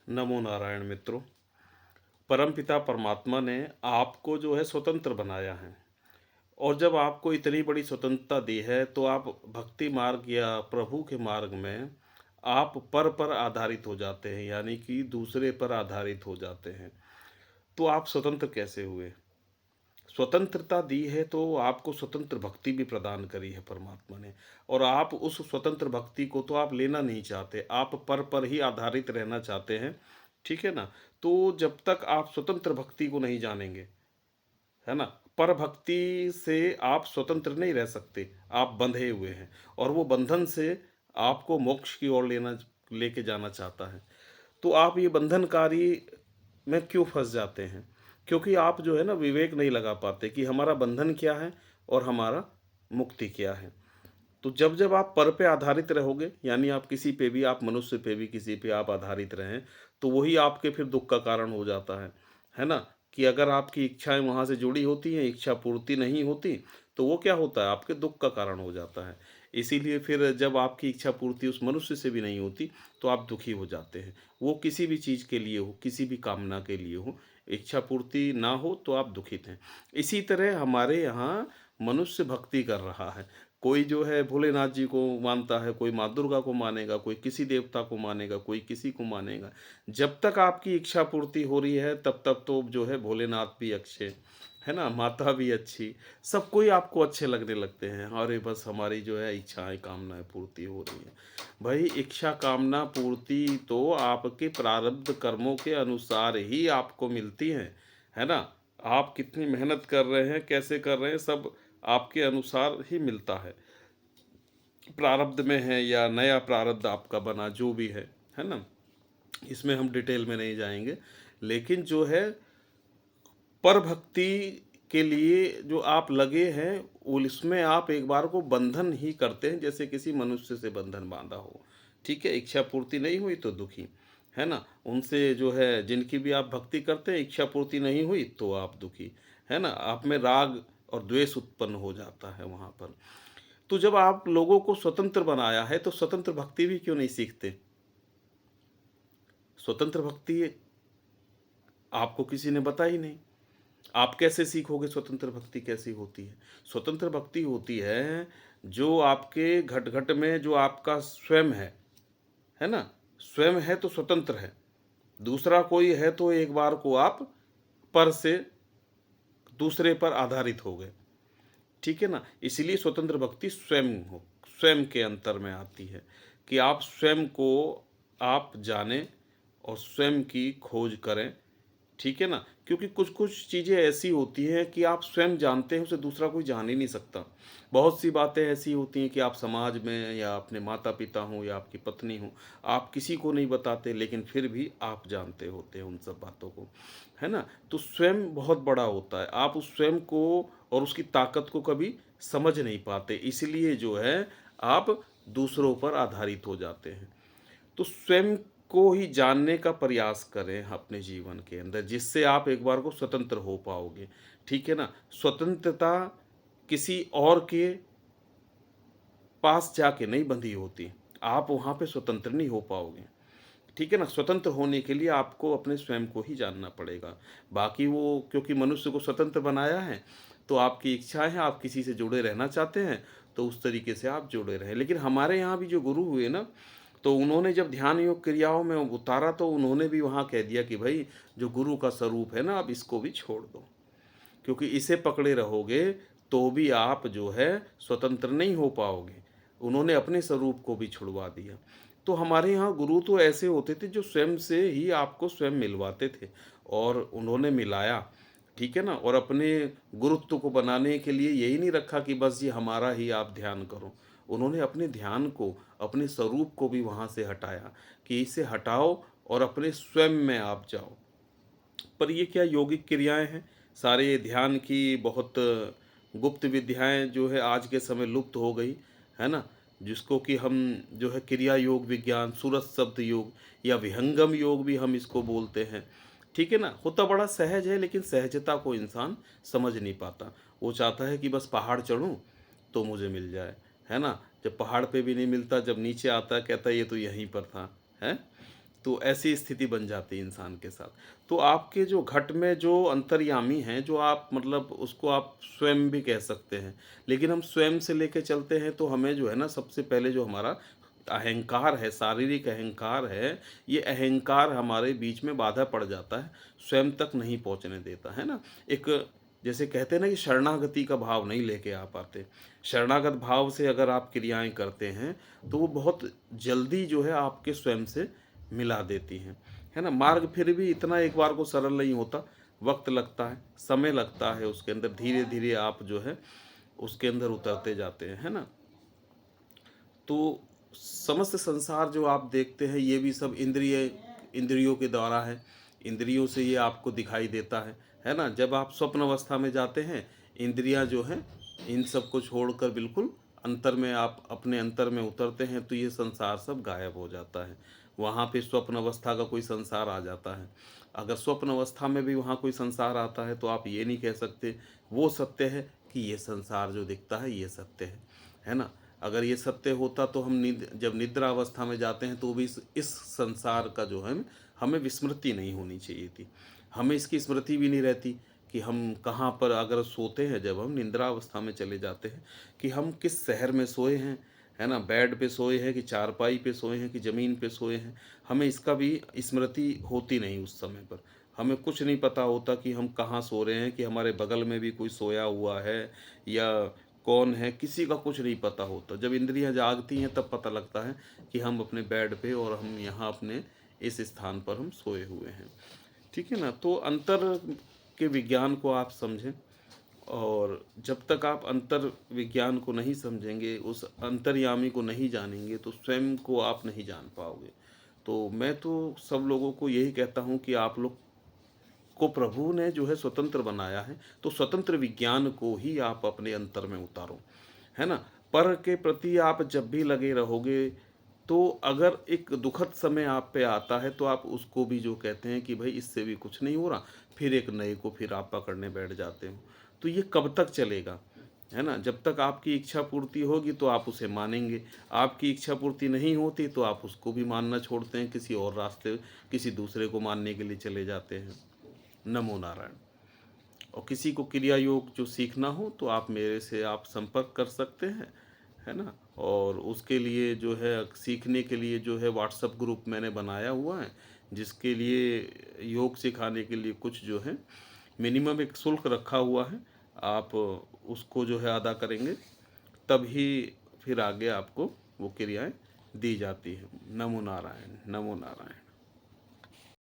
नमो नारायण मित्रों। परमपिता परमात्मा ने आपको जो है स्वतंत्र बनाया है। और जब आपको इतनी बड़ी स्वतंत्रता दी है तो आप भक्ति मार्ग या प्रभु के मार्ग में आप पर आधारित हो जाते हैं, यानी कि दूसरे पर आधारित हो जाते हैं। तो आप स्वतंत्र कैसे हुए? स्वतंत्रता दी है तो आपको स्वतंत्र भक्ति भी प्रदान करी है परमात्मा ने। और आप उस स्वतंत्र भक्ति को तो आप लेना नहीं चाहते, आप पर ही आधारित रहना चाहते हैं। ठीक है ना? तो जब तक आप स्वतंत्र भक्ति को नहीं जानेंगे, है ना, पर भक्ति से आप स्वतंत्र नहीं रह सकते, आप बंधे हुए हैं। और वो बंधन से आपको मोक्ष की ओर लेके जाना चाहता है। तो आप ये बंधनकारी में क्यों फंस जाते हैं? क्योंकि आप जो है ना विवेक नहीं लगा पाते कि हमारा बंधन क्या है और हमारा मुक्ति क्या है। तो जब जब आप पर पे आधारित रहोगे, यानी आप किसी पे भी, आप मनुष्य पे भी किसी पे आप आधारित रहें, तो वही आपके फिर दुख का कारण हो जाता है ना? कि अगर आपकी इच्छाएं वहाँ से जुड़ी होती हैं, इच्छा पूर्ति नहीं होती, तो वो क्या होता है, आपके दुख का कारण हो जाता है। इसीलिए फिर जब आपकी इच्छा पूर्ति उस मनुष्य से भी नहीं होती, तो आप दुखी हो जाते हैं। वो किसी भी चीज़ के लिए हो, किसी भी कामना के लिए हो, इच्छा पूर्ति ना हो तो आप दुखित हैं। इसी तरह हमारे यहाँ मनुष्य भक्ति कर रहा है। कोई जो है भोलेनाथ जी को मानता है, कोई माँ दुर्गा को मानेगा, कोई किसी देवता को मानेगा, कोई किसी को मानेगा। जब तक आपकी इच्छा पूर्ति हो रही है तब तक तो जो है भोलेनाथ भी अच्छे, है ना, माता भी अच्छी, सब कोई आपको अच्छे लगने लगते हैं। अरे बस हमारी जो है इच्छाएं कामनाएं पूर्ति हो रही है। भाई इच्छा कामना पूर्ति तो आपके प्रारब्ध कर्मों के अनुसार ही आपको मिलती है ना? आप कितनी मेहनत कर रहे हैं, कैसे कर रहे हैं, सब आपके अनुसार ही मिलता प्रारब्ध में है या नया प्रारब्ध आपका बना जो भी है ना? इसमें हम डिटेल में नहीं जाएंगे। लेकिन जो है पर भक्ति के लिए जो आप लगे हैं, उसमें आप एक बार को बंधन ही करते हैं, जैसे किसी मनुष्य से बंधन बांधा हो। ठीक है, इच्छा पूर्ति नहीं हुई तो दुखी, है ना? उनसे जो है जिनकी भी आप भक्ति करते हैं, इच्छा पूर्ति नहीं हुई तो आप दुखी, है ना? आप में राग और द्वेष उत्पन्न हो जाता है वहाँ पर। तो जब आप लोगों को स्वतंत्र बनाया है तो स्वतंत्र भक्ति भी क्यों नहीं सीखते? स्वतंत्र भक्ति आपको किसी ने बताई नहीं। आप कैसे सीखोगे स्वतंत्र भक्ति कैसी होती है? स्वतंत्र भक्ति होती है जो आपके घट घट में जो आपका स्वयं है ना? स्वयं है तो स्वतंत्र है। दूसरा कोई है तो एक बार को आप पर से दूसरे पर आधारित हो गए। ठीक है ना? इसलिए स्वतंत्र भक्ति स्वयं के अंतर में आती है कि आप स्वयं को आप जानें और स्वयं की खोज करें। ठीक है ना? क्योंकि कुछ-कुछ चीज़ें ऐसी होती हैं कि आप स्वयं जानते हैं, उसे दूसरा कोई जान ही नहीं सकता। बहुत सी बातें ऐसी होती हैं कि आप समाज में या अपने माता-पिता हों या आपकी पत्नी हो, आप किसी को नहीं बताते लेकिन फिर भी आप जानते होते हैं उन सब बातों को, है ना? तो स्वयं बहुत बड़ा होता है। आप उस स्वयं को और उसकी ताकत को कभी समझ नहीं पाते, इसलिए जो है आप दूसरों पर आधारित हो जाते हैं। तो स्वयं को ही जानने का प्रयास करें अपने जीवन के अंदर, जिससे आप एक बार को स्वतंत्र हो पाओगे। ठीक है ना? स्वतंत्रता किसी और के पास जाके नहीं बंधी होती, आप वहाँ पे स्वतंत्र नहीं हो पाओगे। ठीक है ना? स्वतंत्र होने के लिए आपको अपने स्वयं को ही जानना पड़ेगा। बाकी वो क्योंकि मनुष्य को स्वतंत्र बनाया है, तो आपकी इच्छाएँ हैं, आप किसी से जुड़े रहना चाहते हैं, तो उस तरीके से आप जुड़े रहें। लेकिन हमारे यहाँ भी जो गुरु हुए ना, तो उन्होंने जब ध्यान योग क्रियाओं में उतारा तो उन्होंने भी वहाँ कह दिया कि भई जो गुरु का स्वरूप है ना, अब इसको भी छोड़ दो। क्योंकि इसे पकड़े रहोगे तो भी आप जो है स्वतंत्र नहीं हो पाओगे। उन्होंने अपने स्वरूप को भी छुड़वा दिया। तो हमारे यहाँ गुरु तो ऐसे होते थे जो स्वयं से ही आपको स्वयं मिलवाते थे और उन्होंने मिलाया, ठीक है ना? और अपने गुरुत्व को बनाने के लिए यही नहीं रखा कि बस ये हमारा ही आप ध्यान करो। उन्होंने अपने ध्यान को, अपने स्वरूप को भी वहाँ से हटाया कि इसे हटाओ और अपने स्वयं में आप जाओ। पर ये क्या यौगिक क्रियाएँ हैं? सारे ध्यान की बहुत गुप्त विद्याएँ जो है आज के समय लुप्त हो गई, है ना? जिसको कि हम जो है क्रिया योग विज्ञान, सूरत शब्द योग या विहंगम योग भी हम इसको बोलते हैं। ठीक है ना? होता बड़ा सहज है लेकिन सहजता को इंसान समझ नहीं पाता। वो चाहता है कि बस पहाड़ चढ़ूँ तो मुझे मिल जाए, है ना? जब पहाड़ पे भी नहीं मिलता, जब नीचे आता है कहता है ये तो यहीं पर था, हैं? तो ऐसी स्थिति बन जाती है इंसान के साथ। तो आपके जो घट में जो अंतर्यामी हैं, जो आप मतलब उसको आप स्वयं भी कह सकते हैं। लेकिन हम स्वयं से लेके चलते हैं तो हमें जो है ना सबसे पहले जो हमारा अहंकार है, शारीरिक अहंकार है, ये अहंकार हमारे बीच में बाधा पड़ जाता है, स्वयं तक नहीं पहुँचने देता, है ना? एक जैसे कहते हैं ना कि शरणागति का भाव नहीं लेके आ पाते। शरणागत भाव से अगर आप क्रियाएँ करते हैं, तो वो बहुत जल्दी जो है आपके स्वयं से मिला देती हैं, है ना? मार्ग फिर भी इतना एक बार को सरल नहीं होता, वक़्त लगता है, समय लगता है उसके अंदर, धीरे-धीरे आप जो है उसके अंदर उतरते जाते हैं, है ना? तो समस्त संसार जो आप देखते हैं ये भी सब इंद्रियों के द्वारा है। इंद्रियों से ये आपको दिखाई देता है ना? जब आप स्वप्न अवस्था में जाते हैं, इंद्रियां जो हैं इन सब को छोड़कर बिल्कुल अंतर में आप अपने अंतर में उतरते हैं तो ये संसार सब गायब हो जाता है। वहाँ पे स्वप्न अवस्था का कोई संसार आ जाता है। अगर स्वप्न अवस्था में भी वहाँ कोई संसार आता है तो आप ये नहीं कह सकते वो सत्य है कि ये संसार जो दिखता है ये सत्य है ना? अगर ये सत्य होता तो हम जब निद्रा अवस्था में जाते हैं तो भी इस संसार का जो है हमें विस्मृति नहीं होनी चाहिए थी। हमें इसकी स्मृति भी नहीं रहती कि हम कहाँ पर अगर सोते हैं, जब हम निद्रा अवस्था में चले जाते हैं कि हम किस शहर में सोए हैं, है ना? बेड पे सोए हैं कि चारपाई पे सोए हैं कि ज़मीन पे सोए हैं, हमें इसका भी स्मृति होती नहीं उस समय पर। हमें कुछ नहीं पता होता कि हम कहाँ सो रहे हैं, कि हमारे बगल में भी कोई सोया हुआ है या कौन है, किसी का कुछ नहीं पता होता। जब इंद्रियां जागती हैं तब पता लगता है कि हम अपने बेड पे और हम यहाँ अपने इस स्थान पर हम सोए हुए हैं। ठीक है ना? तो अंतर के विज्ञान को आप समझें, और जब तक आप अंतर विज्ञान को नहीं समझेंगे, उस अंतर्यामी को नहीं जानेंगे, तो स्वयं को आप नहीं जान पाओगे। तो मैं तो सब लोगों को यही कहता हूँ कि आप लोग को प्रभु ने जो है स्वतंत्र बनाया है, तो स्वतंत्र विज्ञान को ही आप अपने अंतर में उतारो, है ना? पर के प्रति आप जब भी लगे रहोगे, तो अगर एक दुखद समय आप पे आता है, तो आप उसको भी जो कहते हैं कि भाई इससे भी कुछ नहीं हो रहा, फिर एक नए को फिर आप पकड़ने बैठ जाते हो। तो ये कब तक चलेगा? है ना? जब तक आपकी इच्छा पूर्ति होगी तो आप उसे मानेंगे, आपकी इच्छा पूर्ति नहीं होती तो आप उसको भी मानना छोड़ते हैं, किसी और रास्ते, किसी दूसरे को मानने के लिए चले जाते हैं। नमो नारायण। और किसी को क्रिया योग जो सीखना हो तो आप मेरे से आप संपर्क कर सकते हैं, है ना? और उसके लिए जो है सीखने के लिए जो है व्हाट्सएप ग्रुप मैंने बनाया हुआ है, जिसके लिए योग सिखाने के लिए कुछ जो है मिनिमम एक शुल्क रखा हुआ है। आप उसको जो है अदा करेंगे तभी फिर आगे आपको वो क्रियाएं दी जाती हैं। नमो नारायण, नमो नारायण।